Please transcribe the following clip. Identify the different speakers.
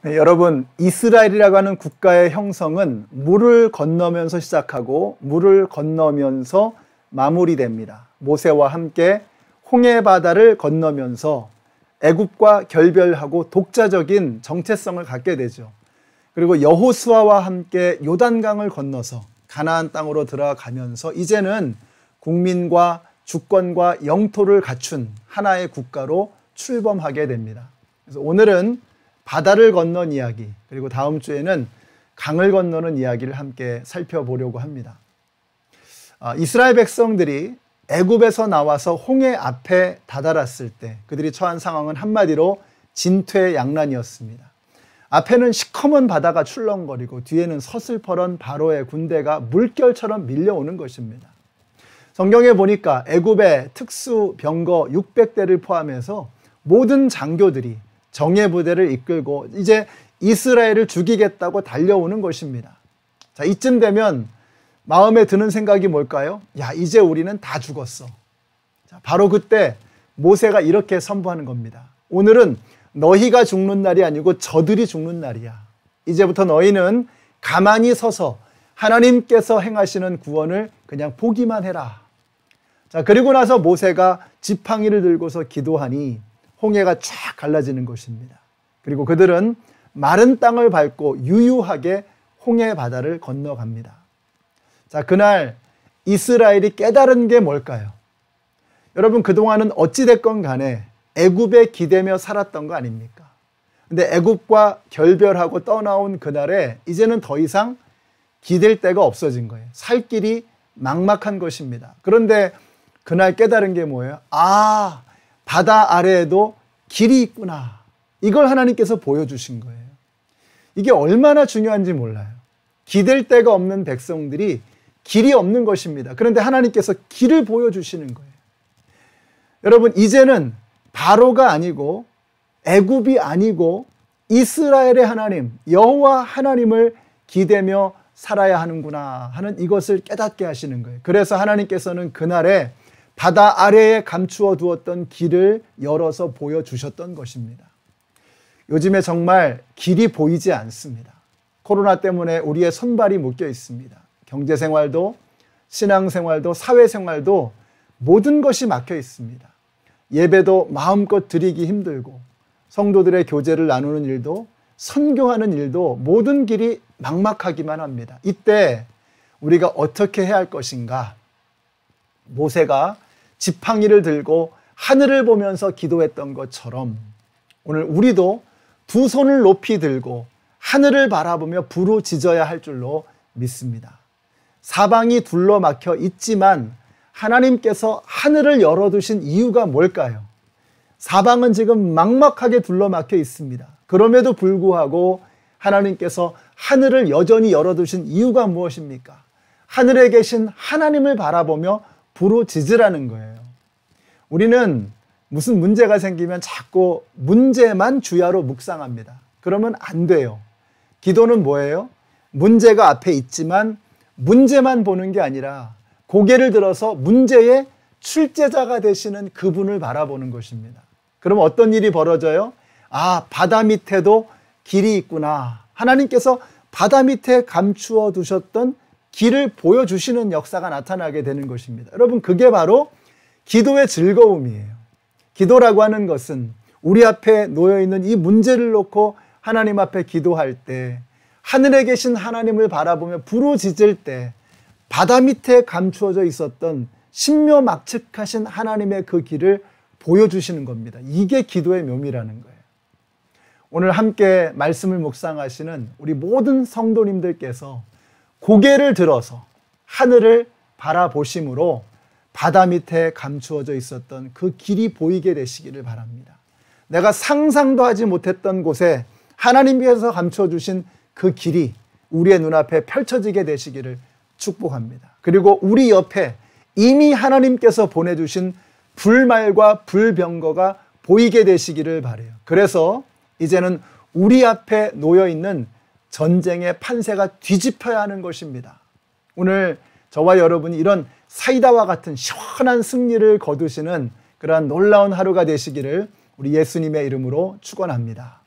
Speaker 1: 네, 여러분, 이스라엘이라고 하는 국가의 형성은 물을 건너면서 시작하고 물을 건너면서 마무리됩니다. 모세와 함께 홍해 바다를 건너면서 애굽과 결별하고 독자적인 정체성을 갖게 되죠. 그리고 여호수아와 함께 요단강을 건너서 가나안 땅으로 들어가면서 이제는 국민과 주권과 영토를 갖춘 하나의 국가로 출범하게 됩니다. 그래서 오늘은 바다를 건넌 이야기, 그리고 다음 주에는 강을 건너는 이야기를 함께 살펴보려고 합니다. 이스라엘 백성들이 애굽에서 나와서 홍해 앞에 다다랐을 때 그들이 처한 상황은 한마디로 진퇴양난이었습니다. 앞에는 시커먼 바다가 출렁거리고 뒤에는 서슬퍼런 바로의 군대가 물결처럼 밀려오는 것입니다. 성경에 보니까 애굽의 특수 병거 600대를 포함해서 모든 장교들이 정예부대를 이끌고 이제 이스라엘을 죽이겠다고 달려오는 것입니다. 자, 이쯤 되면 마음에 드는 생각이 뭘까요? 야, 이제 우리는 다 죽었어. 자, 바로 그때 모세가 이렇게 선포하는 겁니다. 오늘은 너희가 죽는 날이 아니고 저들이 죽는 날이야. 이제부터 너희는 가만히 서서 하나님께서 행하시는 구원을 그냥 보기만 해라. 자, 그리고 나서 모세가 지팡이를 들고서 기도하니 홍해가 쫙 갈라지는 것입니다. 그리고 그들은 마른 땅을 밟고 유유하게 홍해 바다를 건너갑니다. 자, 그날 이스라엘이 깨달은 게 뭘까요? 여러분, 그동안은 어찌됐건 간에 애굽에 기대며 살았던 거 아닙니까? 근데 애굽과 결별하고 떠나온 그날에 이제는 더 이상 기댈 데가 없어진 거예요. 살 길이 막막한 것입니다. 그런데 그날 깨달은 게 뭐예요? 아, 바다 아래에도 길이 있구나. 이걸 하나님께서 보여주신 거예요. 이게 얼마나 중요한지 몰라요. 기댈 데가 없는 백성들이 길이 없는 것입니다. 그런데 하나님께서 길을 보여주시는 거예요. 여러분, 이제는 바로가 아니고 애굽이 아니고 이스라엘의 하나님, 여호와 하나님을 기대며 살아야 하는구나 하는 이것을 깨닫게 하시는 거예요. 그래서 하나님께서는 그날에 바다 아래에 감추어 두었던 길을 열어서 보여주셨던 것입니다. 요즘에 정말 길이 보이지 않습니다. 코로나 때문에 우리의 손발이 묶여 있습니다. 경제생활도 신앙생활도 사회생활도 모든 것이 막혀 있습니다. 예배도 마음껏 드리기 힘들고 성도들의 교제를 나누는 일도 선교하는 일도 모든 길이 막막하기만 합니다. 이때 우리가 어떻게 해야 할 것인가? 모세가 지팡이를 들고 하늘을 보면서 기도했던 것처럼 오늘 우리도 두 손을 높이 들고 하늘을 바라보며 부르짖어야 할 줄로 믿습니다. 사방이 둘러막혀 있지만 하나님께서 하늘을 열어두신 이유가 뭘까요? 사방은 지금 막막하게 둘러막혀 있습니다. 그럼에도 불구하고 하나님께서 하늘을 여전히 열어두신 이유가 무엇입니까? 하늘에 계신 하나님을 바라보며 부르짖으라는 거예요. 우리는 무슨 문제가 생기면 자꾸 문제만 주야로 묵상합니다. 그러면 안 돼요. 기도는 뭐예요? 문제가 앞에 있지만 문제만 보는 게 아니라 고개를 들어서 문제의 출제자가 되시는 그분을 바라보는 것입니다. 그럼 어떤 일이 벌어져요? 아, 바다 밑에도 길이 있구나. 하나님께서 바다 밑에 감추어 두셨던 길을 보여주시는 역사가 나타나게 되는 것입니다. 여러분, 그게 바로 기도의 즐거움이에요. 기도라고 하는 것은 우리 앞에 놓여있는 이 문제를 놓고 하나님 앞에 기도할 때, 하늘에 계신 하나님을 바라보며 부르짖을 때 바다 밑에 감추어져 있었던 신묘막측하신 하나님의 그 길을 보여주시는 겁니다. 이게 기도의 묘미라는 거예요. 오늘 함께 말씀을 묵상하시는 우리 모든 성도님들께서 고개를 들어서 하늘을 바라보심으로 바다 밑에 감추어져 있었던 그 길이 보이게 되시기를 바랍니다. 내가 상상도 하지 못했던 곳에 하나님께서 감추어 주신 그 길이 우리의 눈앞에 펼쳐지게 되시기를 축복합니다. 그리고 우리 옆에 이미 하나님께서 보내주신 불말과 불병거가 보이게 되시기를 바라요. 그래서 이제는 우리 앞에 놓여있는 전쟁의 판세가 뒤집혀야 하는 것입니다. 오늘 저와 여러분이 이런 사이다와 같은 시원한 승리를 거두시는 그러한 놀라운 하루가 되시기를 우리 예수님의 이름으로 축원합니다.